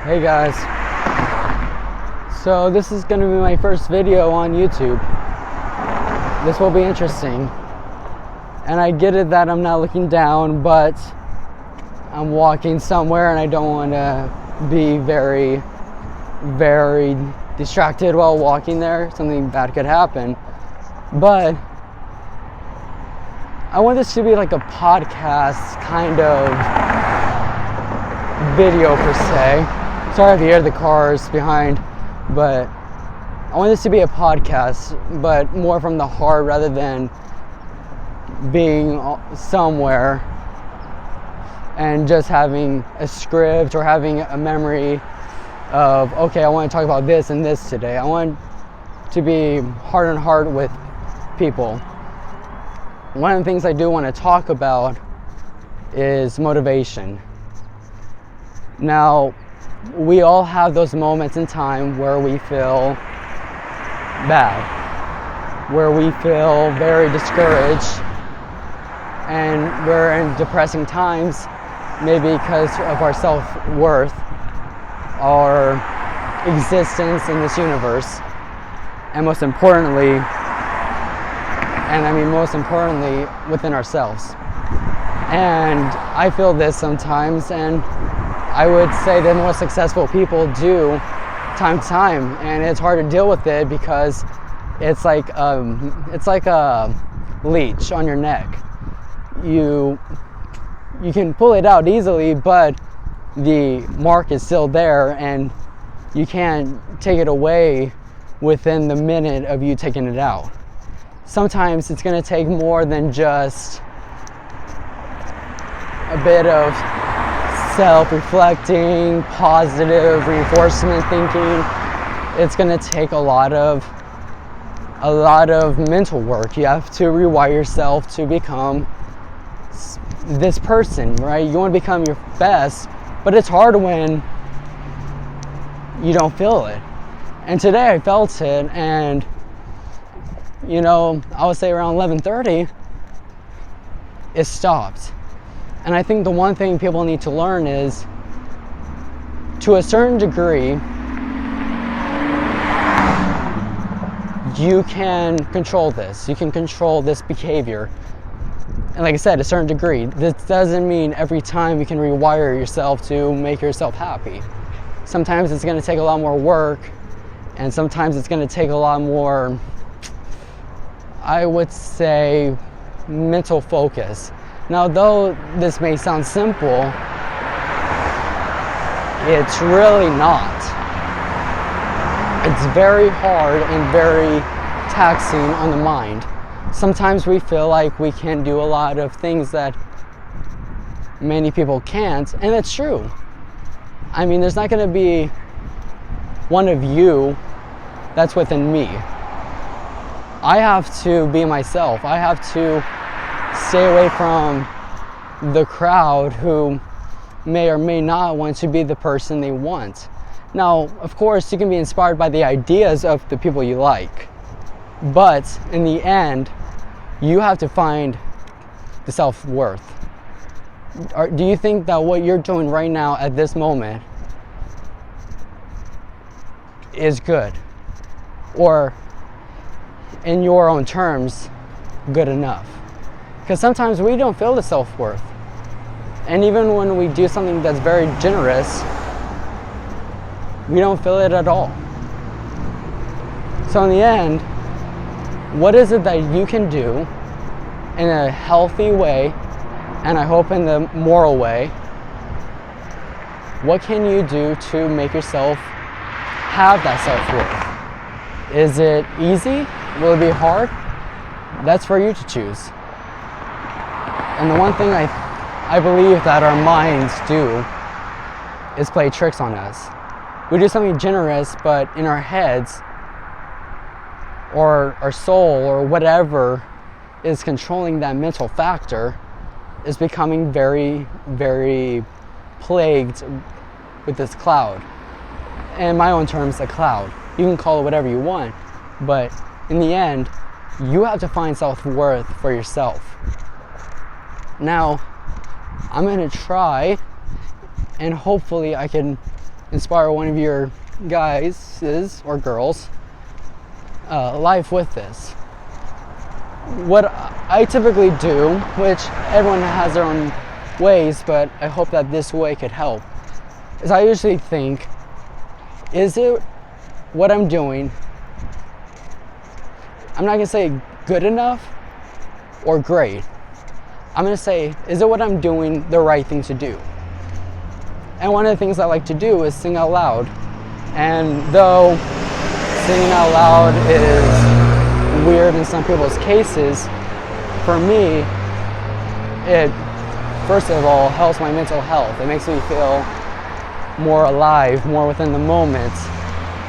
Hey guys, so this is going to be my first video on YouTube. This will be interesting, and I get it that I'm not looking down, but I'm walking somewhere and I don't want to be very distracted while walking there. Something bad could happen, but I want this to be like a podcast kind of video per se. Sorry if you hear the cars behind, but I want this to be a podcast, but more from the heart rather than being somewhere and just having a script or having a memory of, okay, I want to talk about this and this today. I want to be heart and heart with people. One of the things I do want to talk about is motivation. Now, we all have those moments in time where we feel bad, where we feel very discouraged, and we're in depressing times, maybe because of our self-worth, our existence in this universe, and most importantly within ourselves. And I feel this sometimes, and I would say that most successful people do time to time, and it's hard to deal with it because it's like a leech on your neck. You can pull it out easily, but the mark is still there, and you can't take it away within the minute of you taking it out. Sometimes it's going to take more than just a bit of self-reflecting, positive reinforcement thinking. It's going to take a lot of mental work. You have to rewire yourself to become this person, right? You want to become your best, but it's hard when you don't feel it. And today I felt it, and I would say around 11:30 it stopped. And I think the one thing people need to learn is, to a certain degree, you can control this. You can control this behavior. And like I said, a certain degree. This doesn't mean every time you can rewire yourself to make yourself happy. Sometimes it's going to take a lot more work, and sometimes it's going to take a lot more, I would say, mental focus. Now, though this may sound simple, it's really not. It's very hard and very taxing on the mind. Sometimes we feel like we can do a lot of things that many people can't, and it's true. I mean, there's not going to be one of you that's within me. I have to be myself. I have to stay away from the crowd who may or may not want to be the person they want. Now, of course, you can be inspired by the ideas of the people you like, but in the end, you have to find the self-worth. Do you think that what you're doing right now at this moment is good? Or, in your own terms, good enough? Because sometimes we don't feel the self-worth. And even when we do something that's very generous, we don't feel it at all. So in the end, what is it that you can do in a healthy way, and I hope in the moral way? What can you do to make yourself have that self-worth? Is it easy? Will it be hard? That's for you to choose. And the one thing I believe that our minds do is play tricks on us. We do something generous, but in our heads, or our soul, or whatever is controlling that mental factor, is becoming very, very plagued with this cloud. In my own terms, a cloud. You can call it whatever you want, but in the end, you have to find self-worth for yourself. Now, I'm going to try, and hopefully I can inspire one of your guys or girls' life with this. What I typically do, which everyone has their own ways, but I hope that this way could help, is I usually think, is it what I'm doing, I'm not gonna say good enough or great. I'm gonna say, is it what I'm doing the right thing to do? And one of the things I like to do is sing out loud. And though singing out loud is weird in some people's cases, for me, it first of all helps my mental health. It makes me feel more alive, more within the moment.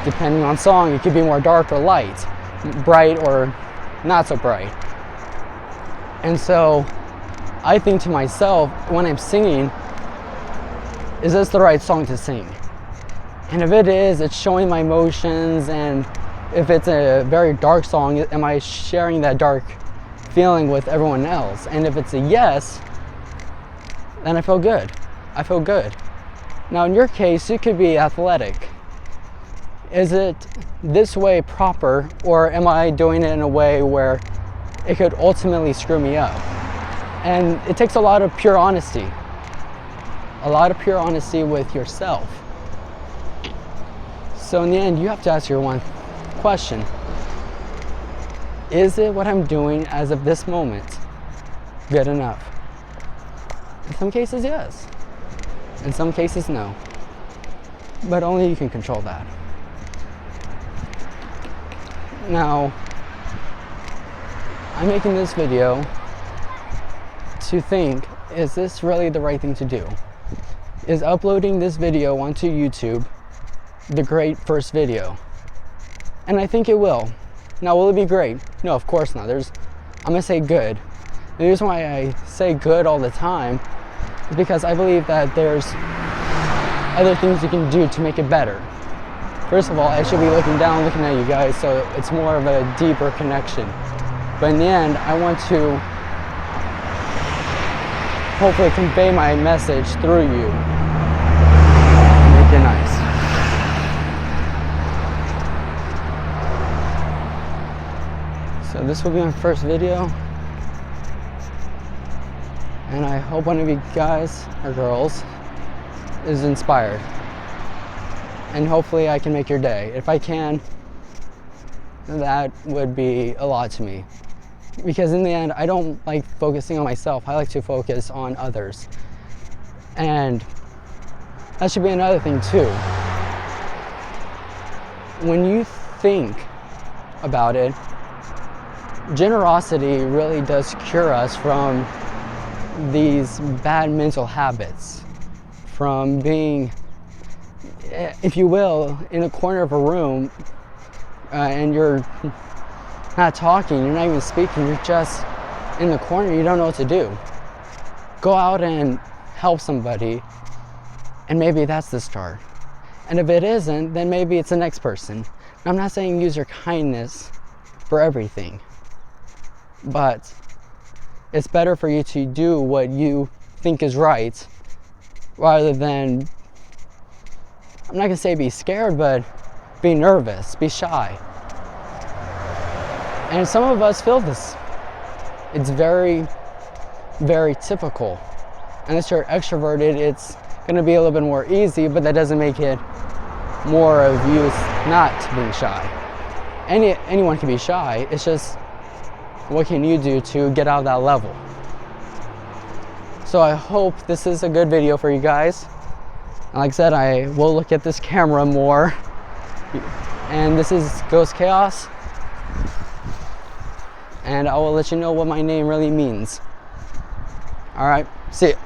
Depending on song, it could be more dark or light, bright or not so bright. And so I think to myself, when I'm singing, is this the right song to sing? And if it is, it's showing my emotions, and if it's a very dark song, am I sharing that dark feeling with everyone else? And if it's a yes, then I feel good. I feel good. Now in your case, it could be athletic. Is it this way proper, or am I doing it in a way where it could ultimately screw me up? And it takes a lot of pure honesty. A lot of pure honesty with yourself. So in the end, you have to ask your one question. Is it what I'm doing as of this moment good enough? In some cases, yes. In some cases, no. But only you can control that. Now, I'm making this video to think, is this really the right thing to do? Is uploading this video onto YouTube the great first video? And I think it will. Now, will it be great? No, of course not. I'm gonna say good. The reason why I say good all the time is because I believe that there's other things you can do to make it better. First of all, I should be looking down, looking at you guys, so it's more of a deeper connection. But in the end, I want to hopefully convey my message through you. Make it nice. So this will be my first video, and I hope one of you guys or girls is inspired, and hopefully I can make your day. If I can, that would be a lot to me, because in the end, I don't like focusing on myself. I like to focus on others, and that should be another thing too. When you think about it, generosity really does cure us from these bad mental habits, from being, if you will, in a corner of a room and you're not talking, you're not even speaking, you're just in the corner, you don't know what to do. Go out and help somebody, and maybe that's the start. And if it isn't, then maybe it's the next person. I'm not saying use your kindness for everything, but it's better for you to do what you think is right rather than, I'm not gonna say be scared, but be nervous, be shy. And some of us feel this. It's very, very typical. Unless you're extroverted, it's gonna be a little bit more easy, but that doesn't make it more of you not being shy. Anyone can be shy. It's just, what can you do to get out of that level? So I hope this is a good video for you guys. And like I said, I will look at this camera more. And this is Ghost Chaos. And I will let you know what my name really means. Alright, see ya.